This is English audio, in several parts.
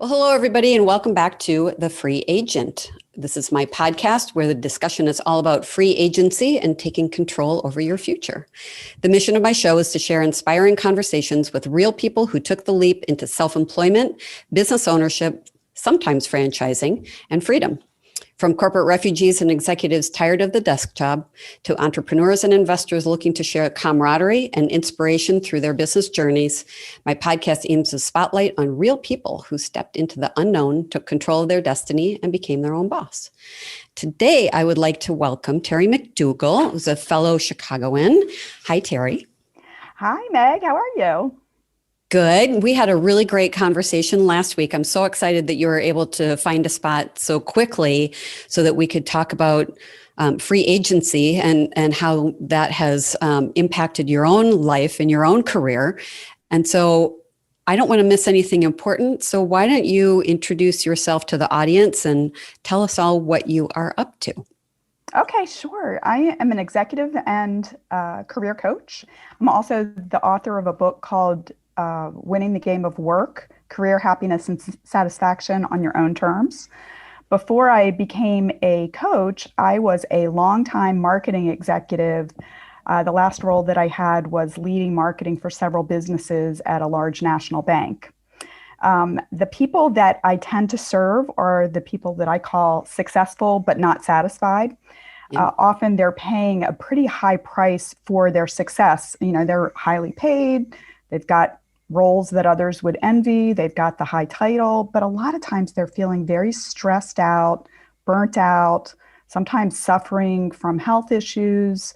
Well, hello, everybody, and welcome back to The Free Agent. This is my podcast where the discussion is all about free agency and taking control over your future. The mission of my show is to share inspiring conversations with real people who took the leap into self-employment, business ownership, sometimes franchising, and freedom. From corporate refugees and executives tired of the desk job to entrepreneurs and investors looking to share camaraderie and inspiration through their business journeys, my podcast aims to spotlight on real people who stepped into the unknown, took control of their destiny, and became their own boss. Today, I would like to welcome Terry McDougall, who's a fellow Chicagoan. Hi, Terry. Hi, Meg. How are you? Good. We had a really great conversation last week. I'm so excited that you were able to find a spot so quickly so that we could talk about free agency and how that has impacted your own life and your own career. And so I don't want to miss anything important. So why don't you introduce yourself to the audience and tell us all what you are up to? Okay, sure. I am an executive and career coach. I'm also the author of a book called Winning the Game of Work, Career Happiness and Satisfaction on Your Own Terms. Before I became a coach, I was a longtime marketing executive. The last role that I had was leading marketing for several businesses at a large national bank. The people that I tend to serve are the people that I call successful but not satisfied. Yeah. Often they're paying a pretty high price for their success. You know, they're highly paid. They've got roles that others would envy. They've got the high title, but a lot of times they're feeling very stressed out, burnt out, sometimes suffering from health issues,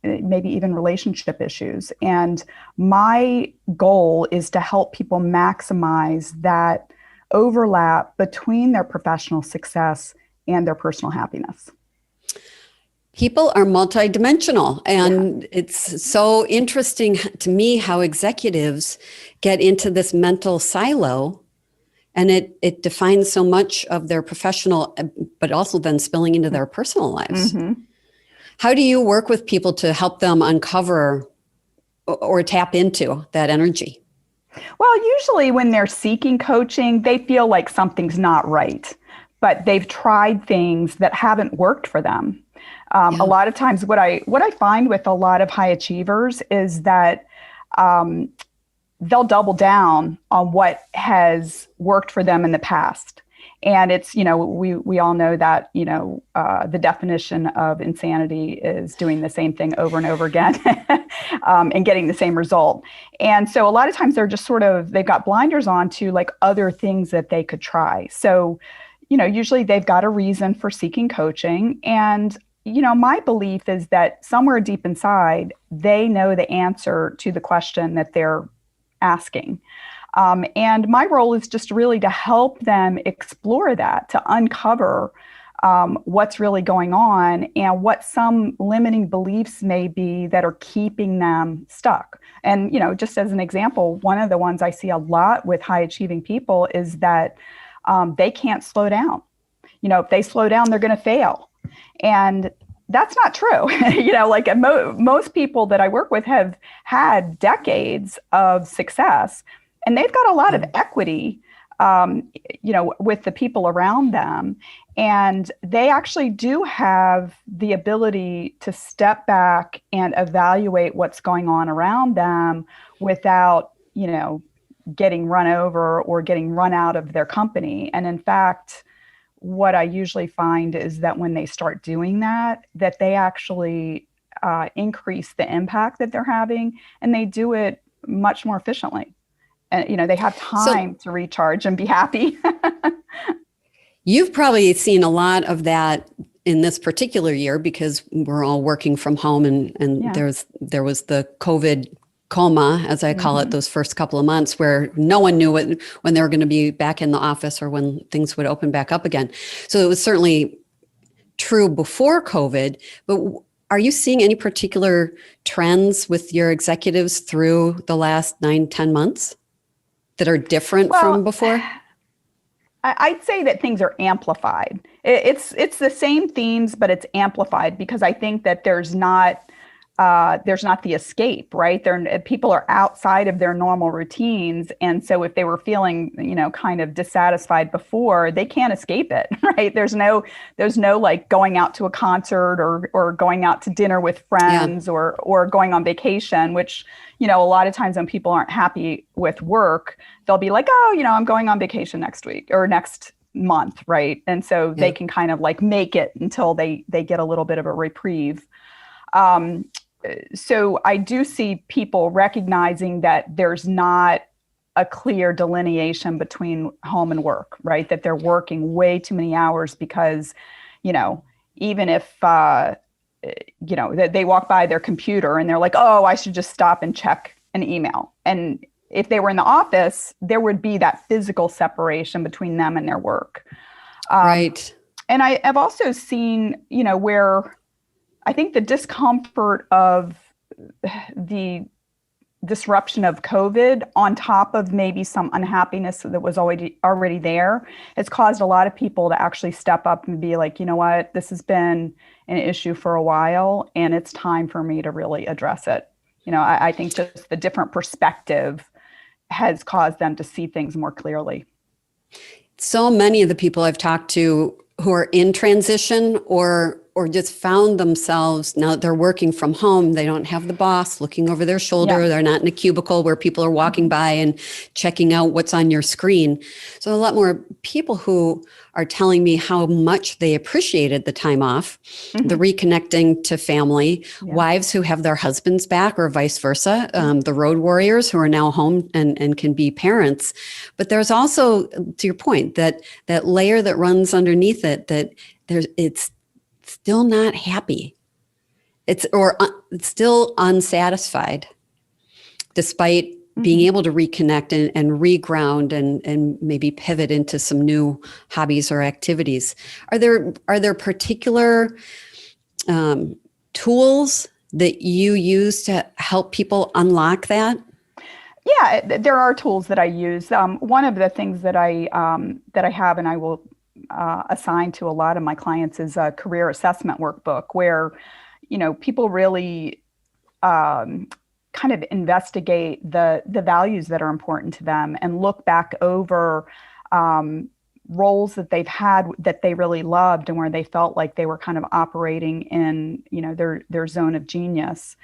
maybe even relationship issues. And my goal is to help people maximize that overlap between their professional success and their personal happiness. People are multidimensional, and It's so interesting to me how executives get into this mental silo, and it defines so much of their professional, but also then spilling into their personal lives. Mm-hmm. How do you work with people to help them uncover or tap into that energy? Well, usually when they're seeking coaching, they feel like something's not right, but they've tried things that haven't worked for them. A lot of times what I find with a lot of high achievers is that they'll double down on what has worked for them in the past. And it's, we all know that, the definition of insanity is doing the same thing over and over again and getting the same result. And so a lot of times they're just they've got blinders on to like other things that they could try. So, usually they've got a reason for seeking coaching. And my belief is that somewhere deep inside, they know the answer to the question that they're asking. And my role is just really to help them explore that, to uncover what's really going on and what some limiting beliefs may be that are keeping them stuck. And, just as an example, one of the ones I see a lot with high achieving people is that they can't slow down. If they slow down, they're going to fail. And that's not true. Most people that I work with have had decades of success, and they've got a lot of equity, with the people around them. And they actually do have the ability to step back and evaluate what's going on around them without, getting run over or getting run out of their company. And in fact, what I usually find is that when they start doing that they actually increase the impact that they're having, and they do it much more efficiently. And, they have time to recharge and be happy. You've probably seen a lot of that in this particular year because we're all working from home and there was the COVID coma, as I call it, those first couple of months where no one knew when they were going to be back in the office or when things would open back up again. So it was certainly true before COVID, but are you seeing any particular trends with your executives through the last 9-10 months that are different from before? I'd say that things are amplified. It's the same themes, but it's amplified because I think that there's not there's not the escape, right? People are outside of their normal routines. And so if they were feeling, kind of dissatisfied before, they can't escape it, right? There's no like going out to a concert or going out to dinner with friends or going on vacation, which, a lot of times when people aren't happy with work, they'll be like, oh, I'm going on vacation next week or next month, right? And so they can kind of like make it until they get a little bit of a reprieve. So I do see people recognizing that there's not a clear delineation between home and work, right? That they're working way too many hours because, even if, they walk by their computer and they're like, oh, I should just stop and check an email. And if they were in the office, there would be that physical separation between them and their work. Right. And I have also seen, where I think the discomfort of the disruption of COVID on top of maybe some unhappiness that was already there has caused a lot of people to actually step up and be like, you know what, this has been an issue for a while and it's time for me to really address it. I think just the different perspective has caused them to see things more clearly. So many of the people I've talked to who are in transition or just found themselves, now that they're working from home, they don't have the boss looking over their shoulder. Yeah. They're not in a cubicle where people are walking by and checking out what's on your screen. So a lot more people who are telling me how much they appreciated the time off, the reconnecting to family, wives who have their husbands back or vice versa, the road warriors who are now home and can be parents. But there's also, to your point, that layer that runs underneath it, that it's still not happy. It's still unsatisfied, despite being able to reconnect and reground and maybe pivot into some new hobbies or activities. Are there particular tools that you use to help people unlock that? Yeah, there are tools that I use. One of the things that I have, and I will assign to a lot of my clients, is a career assessment workbook where, people really kind of investigate the values that are important to them and look back over roles that they've had that they really loved and where they felt like they were kind of operating in, their zone of genius.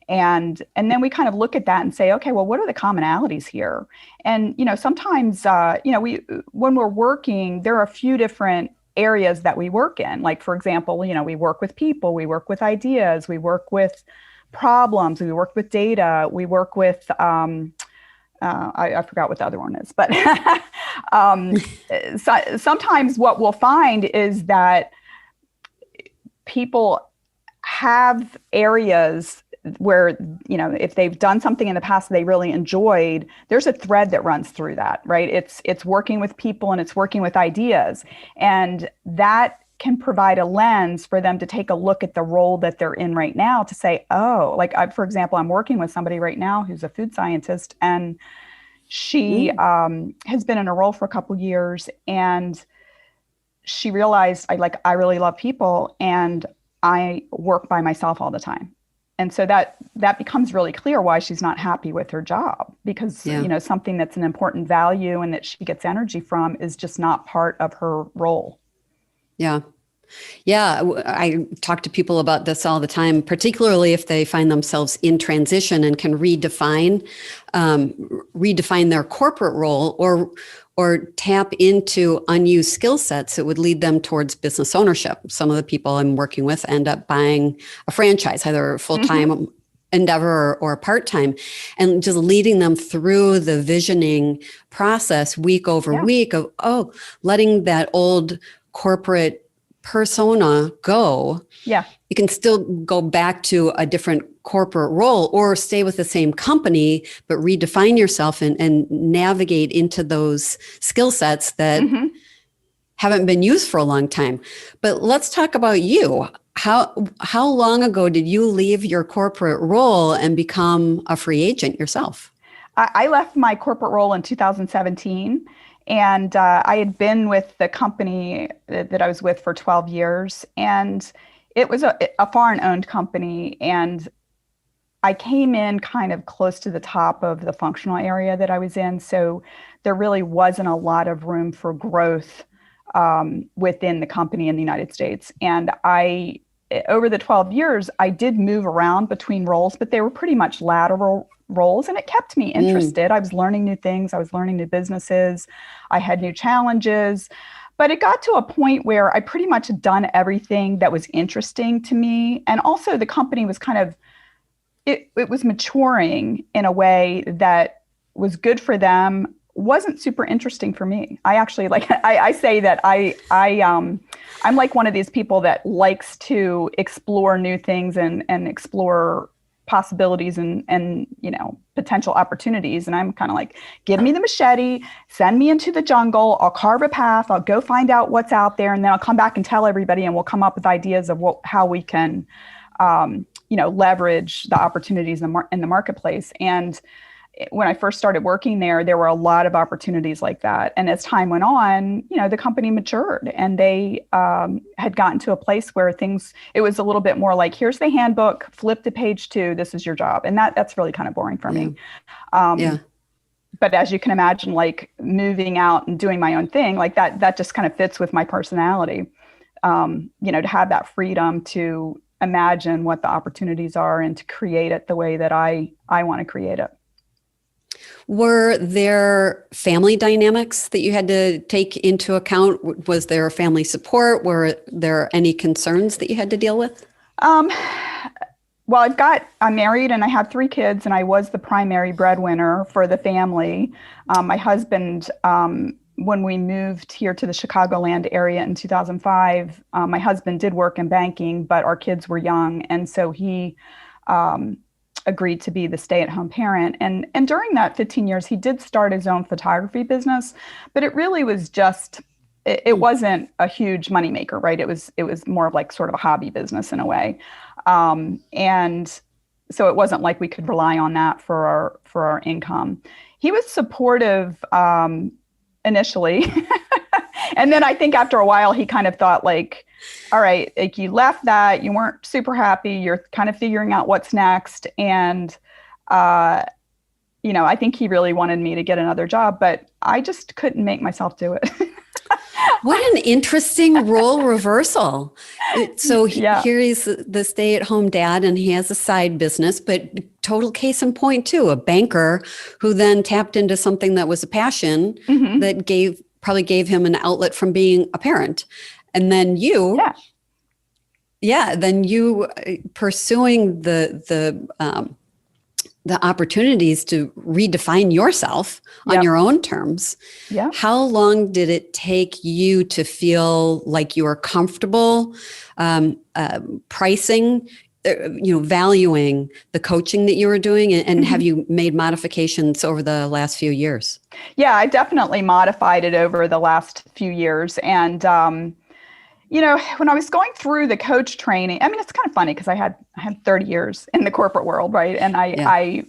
And then we kind of look at that and say, okay, well, what are the commonalities here? And, sometimes, when we're working, there are a few different areas that we work in. Like, for example, we work with people, we work with ideas, we work with problems, we work with data, we work with, I forgot what the other one is, but sometimes what we'll find is that people have areas where, if they've done something in the past they really enjoyed, there's a thread that runs through that, right? It's working with people and it's working with ideas. And that can provide a lens for them to take a look at the role that they're in right now to say, oh, like, for example, I'm working with somebody right now who's a food scientist, and she has been in a role for a couple years, and she realized I really love people and I work by myself all the time. And so that becomes really clear why she's not happy with her job, because, something that's an important value and that she gets energy from is just not part of her role. Yeah. Yeah. I talk to people about this all the time, particularly if they find themselves in transition and can redefine their corporate role or tap into unused skill sets that would lead them towards business ownership. Some of the people I'm working with end up buying a franchise, either a full-time endeavor or part-time, and just leading them through the visioning process week over week of, letting that old corporate persona go. Yeah. You can still go back to a different corporate role or stay with the same company, but redefine yourself and navigate into those skill sets that haven't been used for a long time. But let's talk about you. How long ago did you leave your corporate role and become a free agent yourself? I left my corporate role in 2017. And I had been with the company that I was with for 12 years. And it was a foreign-owned company. And I came in kind of close to the top of the functional area that I was in. So there really wasn't a lot of room for growth within the company in the United States. And over the 12 years, I did move around between roles, but they were pretty much lateral roles, and it kept me interested. I was learning new things. I was learning new businesses. I had new challenges. But it got to a point where I pretty much had done everything that was interesting to me. And also the company was kind of, it was maturing in a way that was good for them, wasn't super interesting for me. I actually I say that I'm like one of these people that likes to explore new things and explore possibilities and potential opportunities. And I'm kind of like, give me the machete, send me into the jungle, I'll carve a path, I'll go find out what's out there, and then I'll come back and tell everybody, and we'll come up with ideas of how we can leverage the opportunities in the marketplace. And when I first started working there were a lot of opportunities like that. And as time went on, the company matured, and they had gotten to a place where it was a little bit more like, here's the handbook, flip to page 2, this is your job. And that's really kind of boring for me. But as you can imagine, like moving out and doing my own thing, like that just kind of fits with my personality. To have that freedom to imagine what the opportunities are and to create it the way that I want to create it. Were there family dynamics that you had to take into account? Was there family support? Were there any concerns that you had to deal with? Well, I'm married and I have 3 kids, and I was the primary breadwinner for the family. My husband, when we moved here to the Chicagoland area in 2005, my husband did work in banking, but our kids were young. And so he agreed to be the stay-at-home parent. And during that 15 years, he did start his own photography business, but it really was just, it wasn't a huge moneymaker, right? It was more of like sort of a hobby business in a way. And so it wasn't like we could rely on that for our income. He was supportive initially. And then I think after a while, he kind of thought like, all right, like you left that, you weren't super happy, you're kind of figuring out what's next. And, I think he really wanted me to get another job, but I just couldn't make myself do it. What an interesting role reversal. So here he's the stay-at-home dad, and he has a side business, but total case in point too, a banker who then tapped into something that was a passion that probably gave him an outlet from being a parent. And then you pursuing the opportunities to redefine yourself on your own terms. Yeah. How long did it take you to feel like you were comfortable pricing, valuing the coaching that you were doing, and have you made modifications over the last few years? Yeah, I definitely modified it over the last few years. And when I was going through the coach training, I mean, it's kind of funny because I had 30 years in the corporate world, right? And I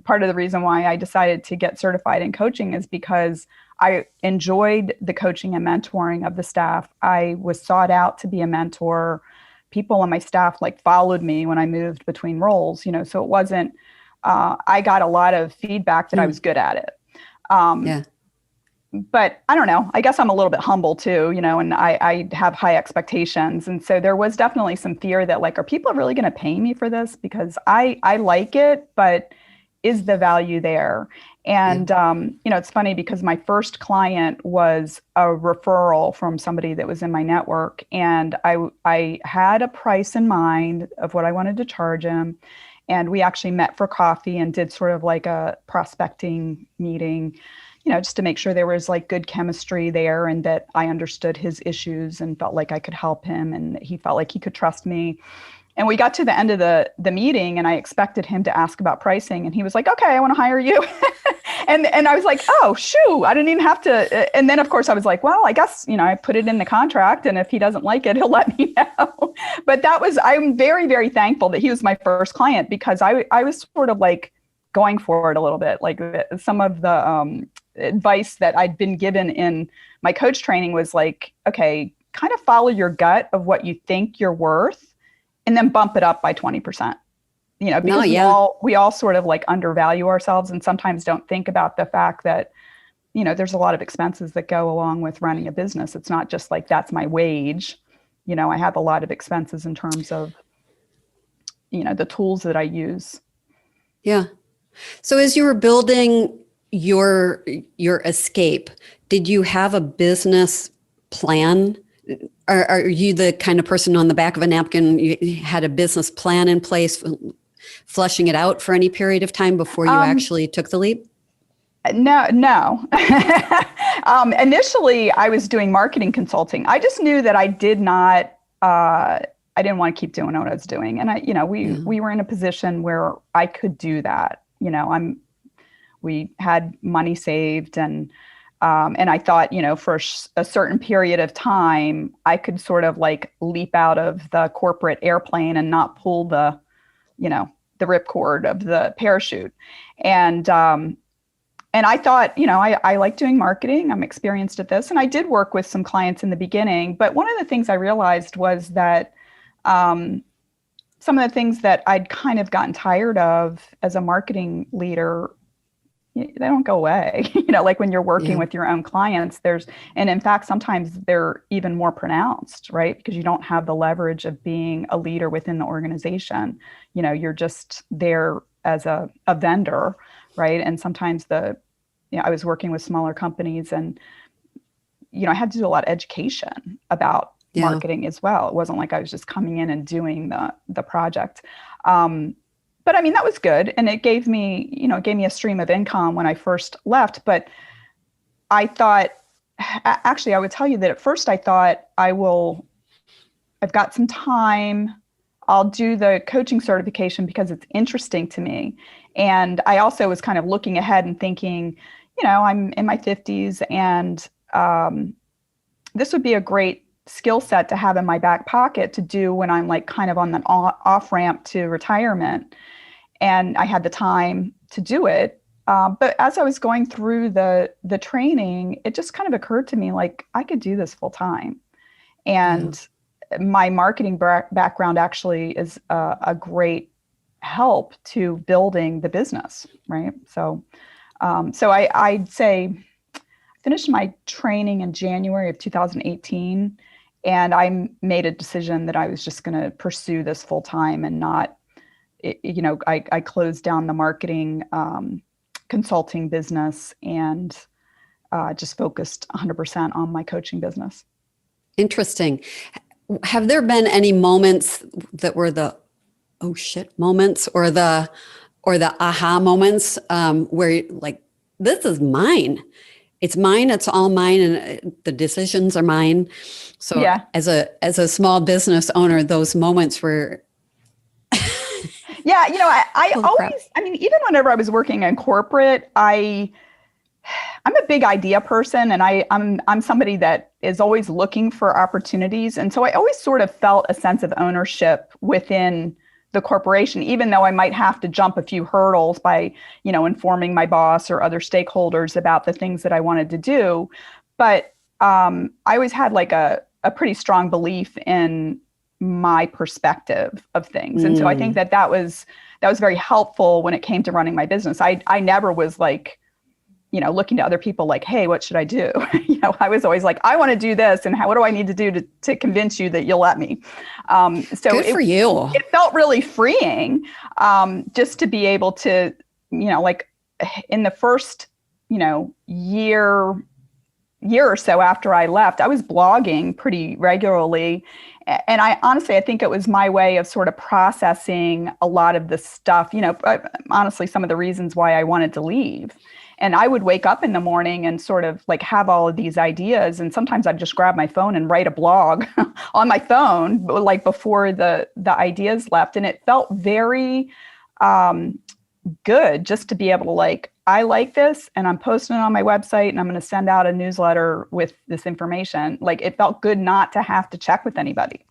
part of the reason why I decided to get certified in coaching is because I enjoyed the coaching and mentoring of the staff. I was sought out to be a mentor. People on my staff followed me when I moved between roles, so it wasn't, I got a lot of feedback that I was good at it. But I don't know, I guess I'm a little bit humble too, and I have high expectations. And so there was definitely some fear that are people really going to pay me for this? Because I like it, but is the value there? And, it's funny because my first client was a referral from somebody that was in my network. And I had a price in mind of what I wanted to charge him. And we actually met for coffee and did sort of like a prospecting meeting, just to make sure there was good chemistry there and that I understood his issues and felt like I could help him and he felt like he could trust me. And we got to the end of the meeting and I expected him to ask about pricing. And he was like, okay, I want to hire you. and I was like, oh, shoo, I didn't even have to. And then, of course, I was like, well, I guess, I put it in the contract. And if he doesn't like it, he'll let me know. But I'm very, very thankful that he was my first client because I was sort of going for it a little bit. Some of the advice that I'd been given in my coach training was okay, kind of follow your gut of what you think you're worth and then bump it up by 20%. because we all sort of like undervalue ourselves and sometimes don't think about the fact that, there's a lot of expenses that go along with running a business. It's not just like, that's my wage. I have a lot of expenses in terms of, the tools that I use. Yeah. So as you were building your escape, did you have a business plan? Are you the kind of person on the back of a napkin, you had a business plan in place, fleshing it out for any period of time before you actually took the leap? No. Initially, I was doing marketing consulting. I just knew that I didn't want to keep doing what I was doing. And we were in a position where I could do that. We had money saved and I thought, for a certain period of time, I could sort of like leap out of the corporate airplane and not pull the ripcord of the parachute. And I thought, I like doing marketing. I'm experienced at this. And I did work with some clients in the beginning. But one of the things I realized was that some of the things that I'd kind of gotten tired of as a marketing leader, they don't go away. Like when you're working with your own clients, and in fact, sometimes they're even more pronounced, right? Because you don't have the leverage of being a leader within the organization. You're just there as a vendor, right? And sometimes I was working with smaller companies and, I had to do a lot of education about marketing as well. It wasn't like I was just coming in and doing the project. But I mean, that was good. And it gave me a stream of income when I first left. But I thought, actually, I would tell you that at first I thought I've got some time. I'll do the coaching certification because it's interesting to me. And I also was kind of looking ahead and thinking, I'm in my 50s and this would be a great skill set to have in my back pocket to do when I'm like kind of on the off ramp to retirement. And I had the time to do it. But as I was going through the training, it just kind of occurred to me like I could do this full time. And my marketing background actually is a great help to building the business, right? So I'd say I finished my training in January of 2018, and I made a decision that I was just going to pursue this full time and not, I closed down the marketing consulting business and just focused 100% on my coaching business. Interesting. Have there been any moments that were the oh shit moments or the aha moments where like, this is mine. It's mine. It's all mine. And the decisions are mine. So as a small business owner, those moments were. I always, even whenever I was working in corporate, I'm a big idea person, and I'm somebody that is always looking for opportunities. And so I always sort of felt a sense of ownership within the corporation, even though I might have to jump a few hurdles by, informing my boss or other stakeholders about the things that I wanted to do. But I always had like a pretty strong belief in my perspective of things. And so I think that was very helpful when it came to running my business. I never was like, looking to other people like, hey, what should I do? I was always like, I want to do this. And what do I need to do to convince you that you'll let me? So good for you. It felt really freeing just to be able to, like in the first, year or so after I left, I was blogging pretty regularly. And I think it was my way of sort of processing a lot of the stuff, honestly, some of the reasons why I wanted to leave. And I would wake up in the morning and sort of like have all of these ideas. And sometimes I'd just grab my phone and write a blog on my phone, like before the ideas left. And it felt very good just to be able to like, I like this and I'm posting it on my website and I'm going to send out a newsletter with this information. Like it felt good not to have to check with anybody.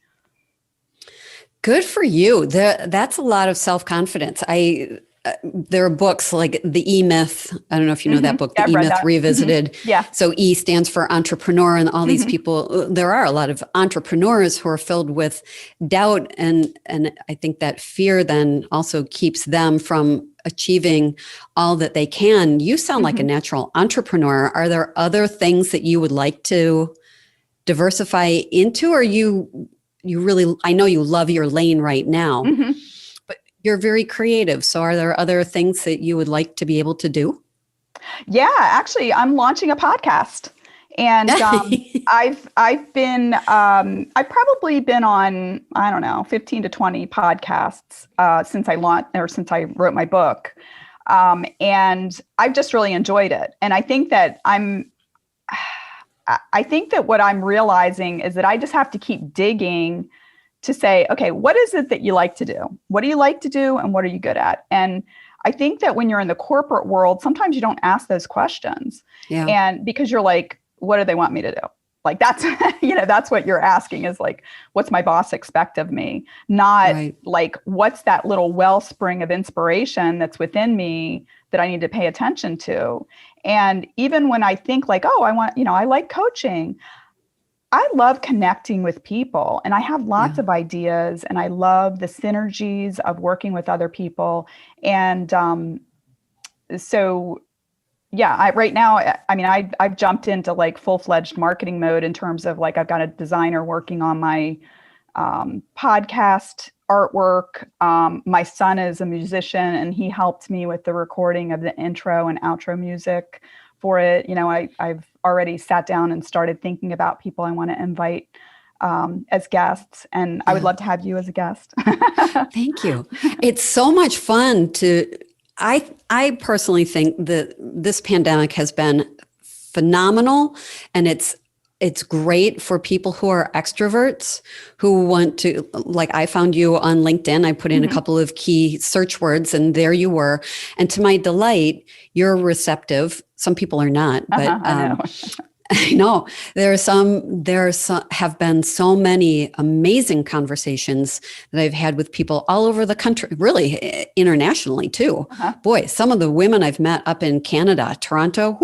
Good for you. That's a lot of self-confidence. I there are books like the EMyth. I don't know if you know that book, the I've read EMyth that. Revisited. Yeah. So E stands for entrepreneur, and all these people, there are a lot of entrepreneurs who are filled with doubt. And I think that fear then also keeps them from achieving all that they can. You sound like a natural entrepreneur. Are there other things that you would like to diversify into, or you really, I know you love your lane right now, but you're very creative. So are there other things that you would like to be able to do? Yeah, actually, I'm launching a podcast, and I've probably been on, I don't know, 15 to 20 podcasts since I launched, or since I wrote my book, and I've just really enjoyed it. And I think that what I'm realizing is that I just have to keep digging to say, okay, what is it that you like to do? What do you like to do, and what are you good at? And I think that when you're in the corporate world, sometimes you don't ask those questions. Yeah. And because you're like, what do they want me to do? Like that's, that's what you're asking, is like, what's my boss expect of me? Not like, what's that little wellspring of inspiration that's within me that I need to pay attention to? And even when I think like, oh, I like coaching, I love connecting with people, and I have lots of ideas, and I love the synergies of working with other people. And right now, I mean, I've jumped into like full-fledged marketing mode in terms of like, I've got a designer working on my podcast artwork. My son is a musician, and he helped me with the recording of the intro and outro music for it. I've already sat down and started thinking about people I want to invite as guests, and I would love to have you as a guest. Thank you. It's so much fun I personally think that this pandemic has been phenomenal, and it's great for people who are extroverts who want to, like I found you on LinkedIn. I put in a couple of key search words, and there you were. And to my delight, you're receptive. Some people are not, but I know. I know there have been so many amazing conversations that I've had with people all over the country, really internationally too. Boy, some of the women I've met up in Canada, Toronto,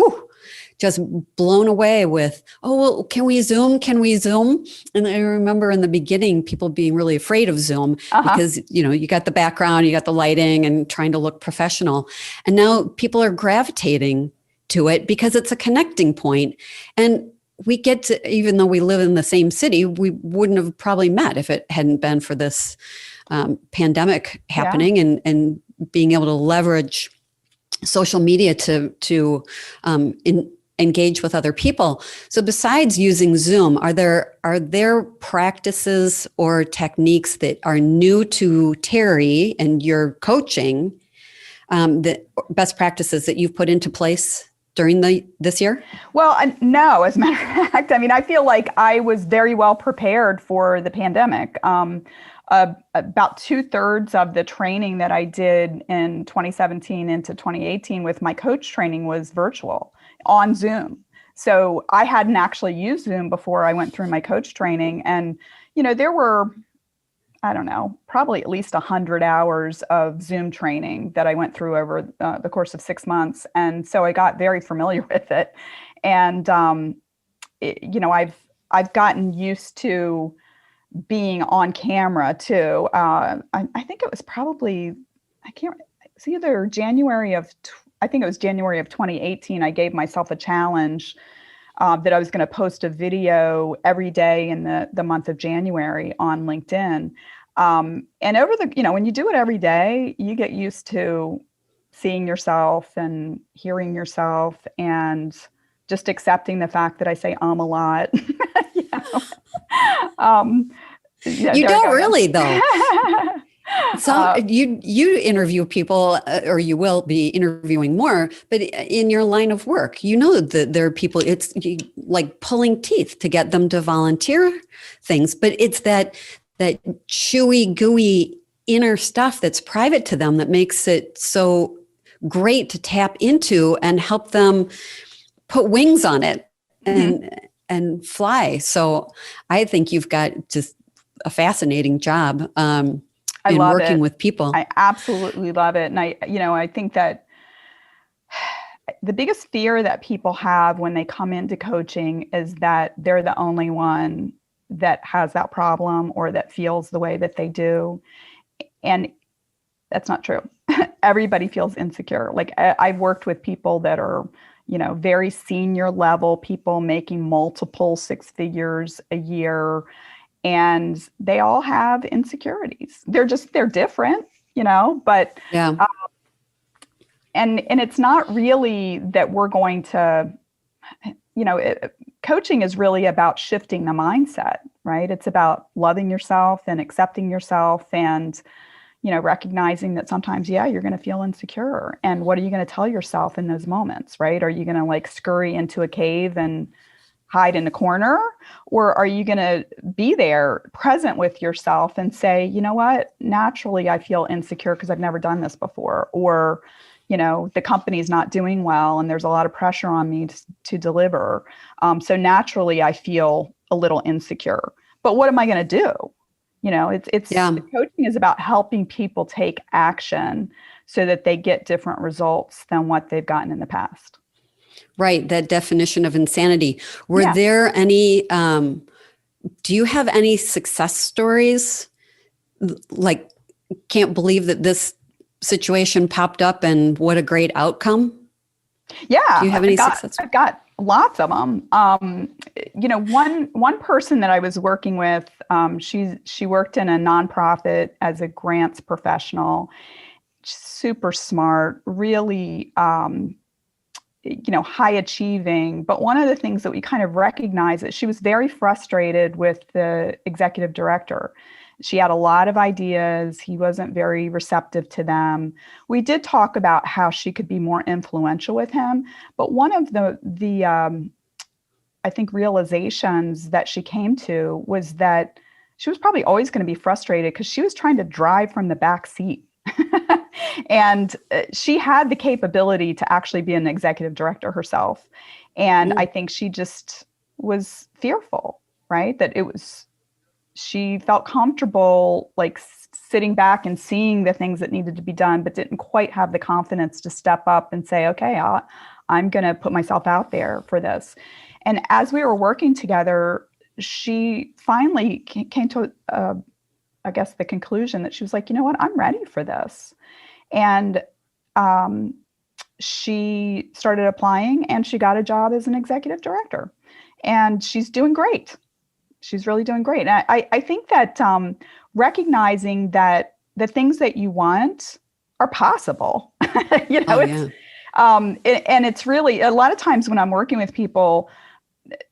just blown away with, oh, well, can we Zoom? Can we Zoom? And I remember in the beginning, people being really afraid of Zoom because, you got the background, you got the lighting and trying to look professional. And now people are gravitating to it because it's a connecting point. And we get to, even though we live in the same city, we wouldn't have probably met if it hadn't been for this pandemic happening and being able to leverage social media to engage with other people. So besides using Zoom, are there practices or techniques that are new to Terry and your coaching, that best practices that you've put into place during this year? Well, no, as a matter of fact, I mean, I feel like I was very well prepared for the pandemic. About 2/3 of the training that I did in 2017 into 2018 with my coach training was virtual on Zoom. So I hadn't actually used Zoom before I went through my coach training. And, there were, I don't know, probably at least 100 hours of Zoom training that I went through over the course of 6 months. And so I got very familiar with it. And, I've gotten used to being on camera too. I think it was probably, it's either January of 2018, I gave myself a challenge that I was going to post a video every day in the month of January on LinkedIn. And over when you do it every day, you get used to seeing yourself and hearing yourself and just accepting the fact that I say a lot. You don't really, though. So you interview people, or you will be interviewing more, but in your line of work, that there are people, it's like pulling teeth to get them to volunteer things, but it's that chewy, gooey inner stuff that's private to them that makes it so great to tap into and help them put wings on it and fly. So I think you've got just a fascinating job. I in love working it. with people. I absolutely love it. And I think that the biggest fear that people have when they come into coaching is that they're the only one that has that problem or that feels the way that they do. And that's not true. Everybody feels insecure. Like I've worked with people that are, very senior level people making multiple six figures a year, and they all have insecurities. They're different, but Yeah. and it's not really that we're going to, coaching is really about shifting the mindset, right? It's about loving yourself and accepting yourself and, recognizing that sometimes, you're going to feel insecure. And what are you going to tell yourself in those moments, right? Are you going to like scurry into a cave and hide in a corner? Or are you going to be there present with yourself and say, you know what, naturally I feel insecure because I've never done this before, or, the company's not doing well and there's a lot of pressure on me to deliver. So naturally I feel a little insecure, but what am I going to do? Coaching is about helping people take action so that they get different results than what they've gotten in the past. Right. That definition of insanity. Were Yeah. there any, do you have any success stories? Like, can't believe that this situation popped up and what a great outcome. Yeah. Do you have any success? I've got lots of them. One person that I was working with, she worked in a nonprofit as a grants professional, super smart, really, high achieving. But one of the things that we kind of recognized is she was very frustrated with the executive director. She had a lot of ideas. He wasn't very receptive to them. We did talk about how she could be more influential with him. But one of the I think realizations that she came to was that she was probably always going to be frustrated because she was trying to drive from the back seat. And she had the capability to actually be an executive director herself. And I think she just was fearful, right? She felt comfortable like sitting back and seeing the things that needed to be done, but didn't quite have the confidence to step up and say, okay, I'm going to put myself out there for this. And as we were working together, she finally came to, I guess, the conclusion that she was like, you know what, I'm ready for this. And she started applying and she got a job as an executive director. And she's doing great. She's really doing great. And I think that recognizing that the things that you want are possible, and it's really, a lot of times when I'm working with people,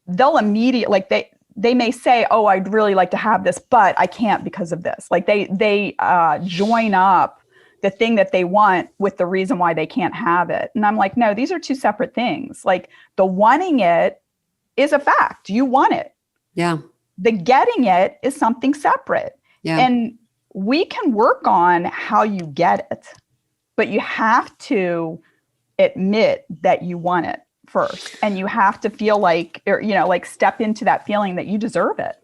they'll immediately, like they may say, oh, I'd really like to have this, but I can't because of this. Like they join up the thing that they want with the reason why they can't have it. And I'm like, no, these are two separate things. Like the wanting it is a fact. You want it. Yeah. The getting it is something separate. Yeah. And we can work on how you get it, but you have to admit that you want it first. And you have to feel like, like step into that feeling that you deserve it.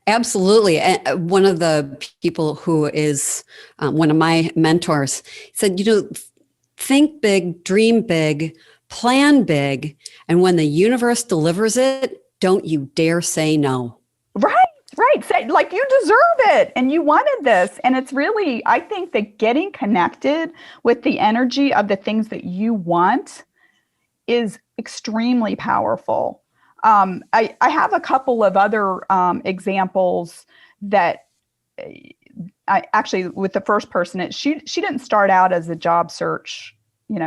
Absolutely. And one of the people who is one of my mentors said, think big, dream big, plan big. And when the universe delivers it, don't you dare say no. Right. Say, like, you deserve it and you wanted this. And it's really, I think that getting connected with the energy of the things that you want is extremely powerful. I have a couple of other examples that I actually, with the first person, she didn't start out as a job search.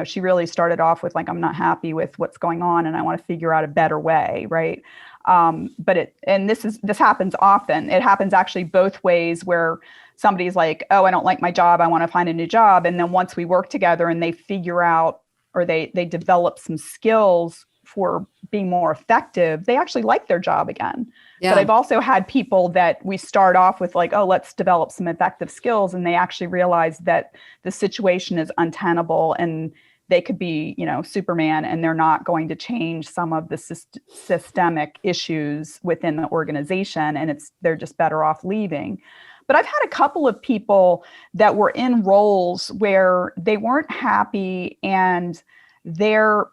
She really started off with like, I'm not happy with what's going on and I want to figure out a better way. Right. But this happens often. It happens actually both ways, where somebody's like, oh, I don't like my job, I want to find a new job. And then once we work together and they figure out, or they develop some skills for being more effective, they actually like their job again. Yeah. But I've also had people that we start off with like, oh, let's develop some effective skills. And they actually realize that the situation is untenable and they could be, Superman, and they're not going to change some of the systemic issues within the organization. And they're just better off leaving. But I've had a couple of people that were in roles where they weren't happy and their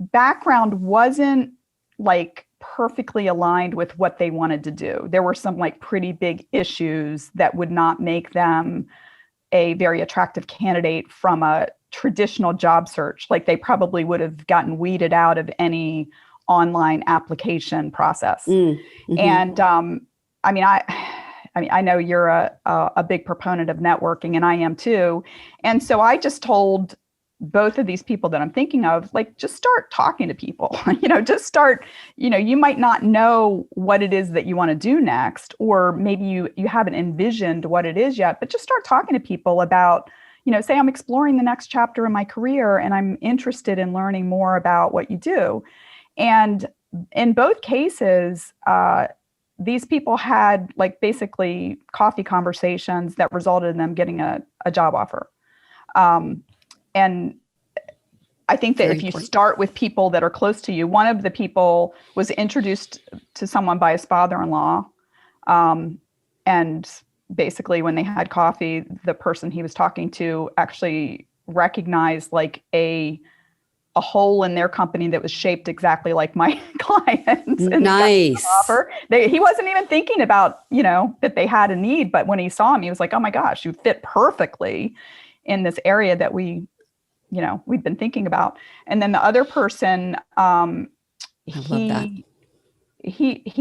background wasn't like perfectly aligned with what they wanted to do. There were some like pretty big issues that would not make them a very attractive candidate from a traditional job search. Like they probably would have gotten weeded out of any online application process. Mm-hmm. And I know you're a big proponent of networking, and I am too. And so I just told both of these people that I'm thinking of, like, just start talking to people, just start, you might not know what it is that you want to do next, or maybe you haven't envisioned what it is yet, but just start talking to people about, say I'm exploring the next chapter in my career and I'm interested in learning more about what you do. And in both cases, these people had like basically coffee conversations that resulted in them getting a job offer. And I think that if you start with people that are close to you, one of the people was introduced to someone by his father-in-law. And basically when they had coffee, the person he was talking to actually recognized like a hole in their company that was shaped exactly like my clients. Nice. He wasn't even thinking about, that they had a need, but when he saw him, he was like, oh my gosh, you fit perfectly in this area that we've been thinking about. And then the other person, he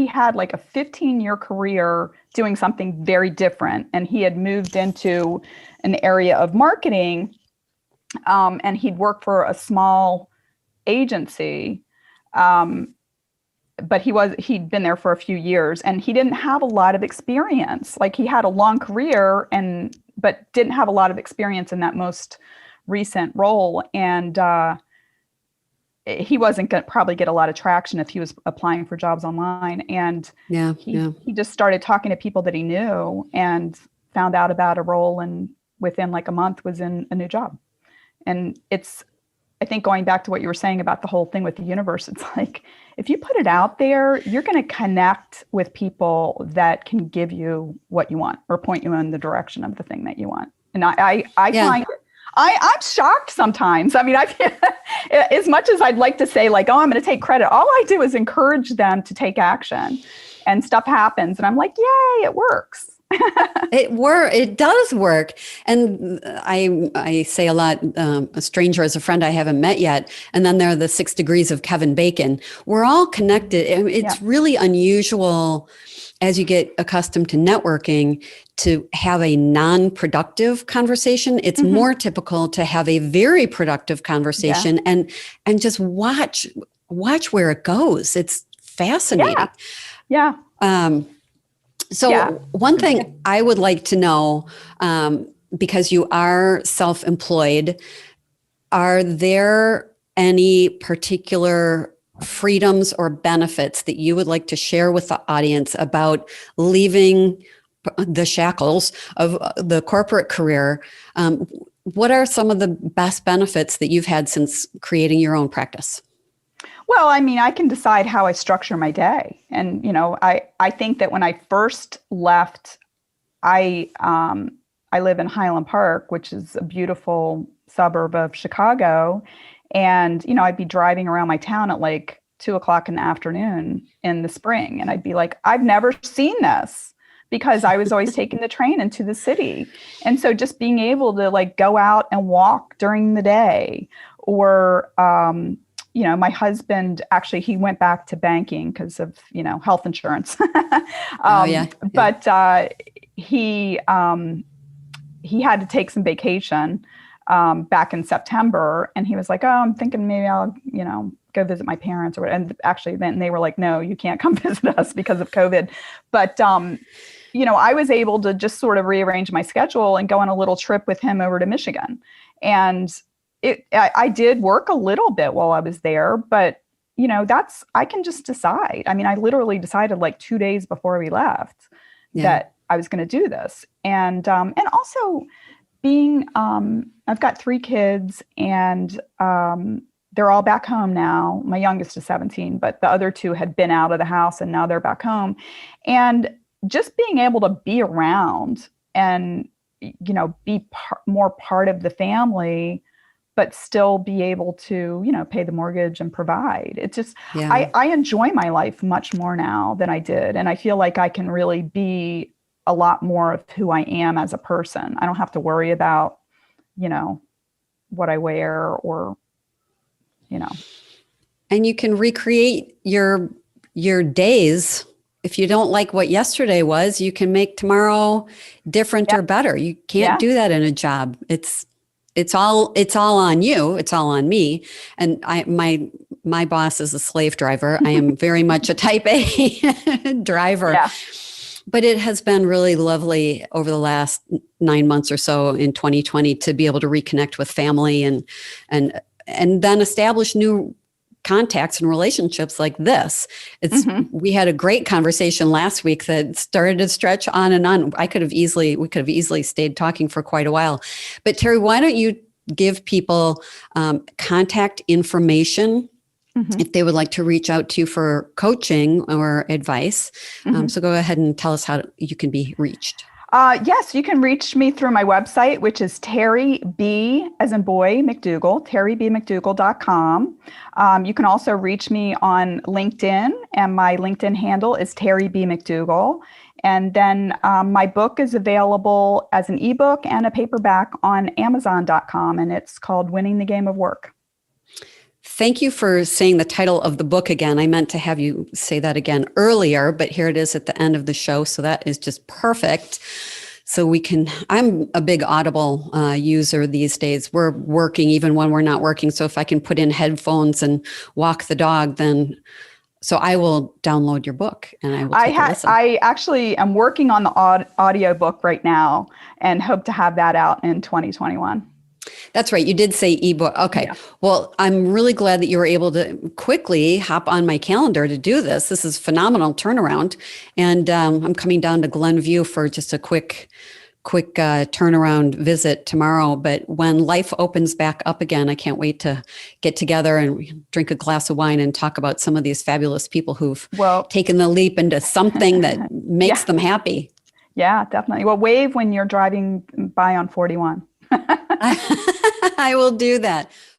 had like a 15-year career doing something very different. And he had moved into an area of marketing, and he'd worked for a small agency. But he'd been there for a few years and he didn't have a lot of experience. Like he had a long career but didn't have a lot of experience in that most recent role. And he wasn't going to probably get a lot of traction if he was applying for jobs online. And he just started talking to people that he knew and found out about a role, and within like a month was in a new job. And I think going back to what you were saying about the whole thing with the universe, it's like, if you put it out there, you're going to connect with people that can give you what you want or point you in the direction of the thing that you want. And I find I'm shocked sometimes. I mean, as much as I'd like to say like, oh, I'm going to take credit, all I do is encourage them to take action, and stuff happens. And I'm like, yay, it works. It does work. And I say a lot, a stranger is a friend I haven't met yet. And then there are the 6 degrees of Kevin Bacon. We're all connected. It's really unusual as you get accustomed to networking to have a non-productive conversation. It's more typical to have a very productive conversation and just watch where it goes. It's fascinating. Yeah. One thing I would like to know, because you are self-employed, are there any particular freedoms or benefits that you would like to share with the audience about leaving the shackles of the corporate career? What are some of the best benefits that you've had since creating your own practice? Well, I mean, I can decide how I structure my day. And, I think that when I first left, I live in Highland Park, which is a beautiful suburb of Chicago. And, I'd be driving around my town at like 2:00 in the afternoon in the spring. And I'd be like, I've never seen this, because I was always taking the train into the city. And so just being able to like go out and walk during the day, or, my husband, actually, he went back to banking because of, health insurance. But he had to take some vacation back in September. And he was like, oh, I'm thinking maybe I'll, go visit my parents or whatever. And actually then they were like, no, you can't come visit us because of COVID. But, I was able to just sort of rearrange my schedule and go on a little trip with him over to Michigan. And I did work a little bit while I was there, but I can just decide. I mean, I literally decided like 2 days before we left that I was going to do this. And also being, I've got 3 kids, and they're all back home now. My youngest is 17, but the other 2 had been out of the house and now they're back home. And just being able to be around and, be more part of the family, but still be able to, pay the mortgage and provide. It's just, Yeah. I enjoy my life much more now than I did. And I feel like I can really be a lot more of who I am as a person. I don't have to worry about, what I wear or, And you can recreate your days. If you don't like what yesterday was, you can make tomorrow different Yeah. or better. You can't Yeah. do that in a job. It's all on you. It's all on me. And my boss is a slave driver. I am very much a type A driver. Yeah. But it has been really lovely over the last 9 months or so in 2020 to be able to reconnect with family and then establish new contacts and relationships like this. We had a great conversation last week that started to stretch on and on. We could have easily stayed talking for quite a while. But Terry, why don't you give people contact information if they would like to reach out to you for coaching or advice? So go ahead and tell us how you can be reached. Yes, you can reach me through my website, which is Terry B, as in boy, McDougall, terrybmcdougall.com. You can also reach me on LinkedIn, and my LinkedIn handle is Terry B. McDougall. And then my book is available as an ebook and a paperback on Amazon.com, and it's called Winning the Game of Work. Thank you for saying the title of the book again. I meant to have you say that again earlier, but here it is at the end of the show. So that is just perfect. So I'm a big Audible user these days. We're working even when we're not working. So if I can put in headphones and walk the dog, so I will download your book and I will take a listen. I actually am working on the audio book right now and hope to have that out in 2021. That's right. You did say ebook. Okay. Yeah. Well, I'm really glad that you were able to quickly hop on my calendar to do this. This is phenomenal turnaround. And I'm coming down to Glenview for just a quick turnaround visit tomorrow. But when life opens back up again, I can't wait to get together and drink a glass of wine and talk about some of these fabulous people who've taken the leap into something that makes them happy. Yeah, definitely. Well, wave when you're driving by on 41. I will do that.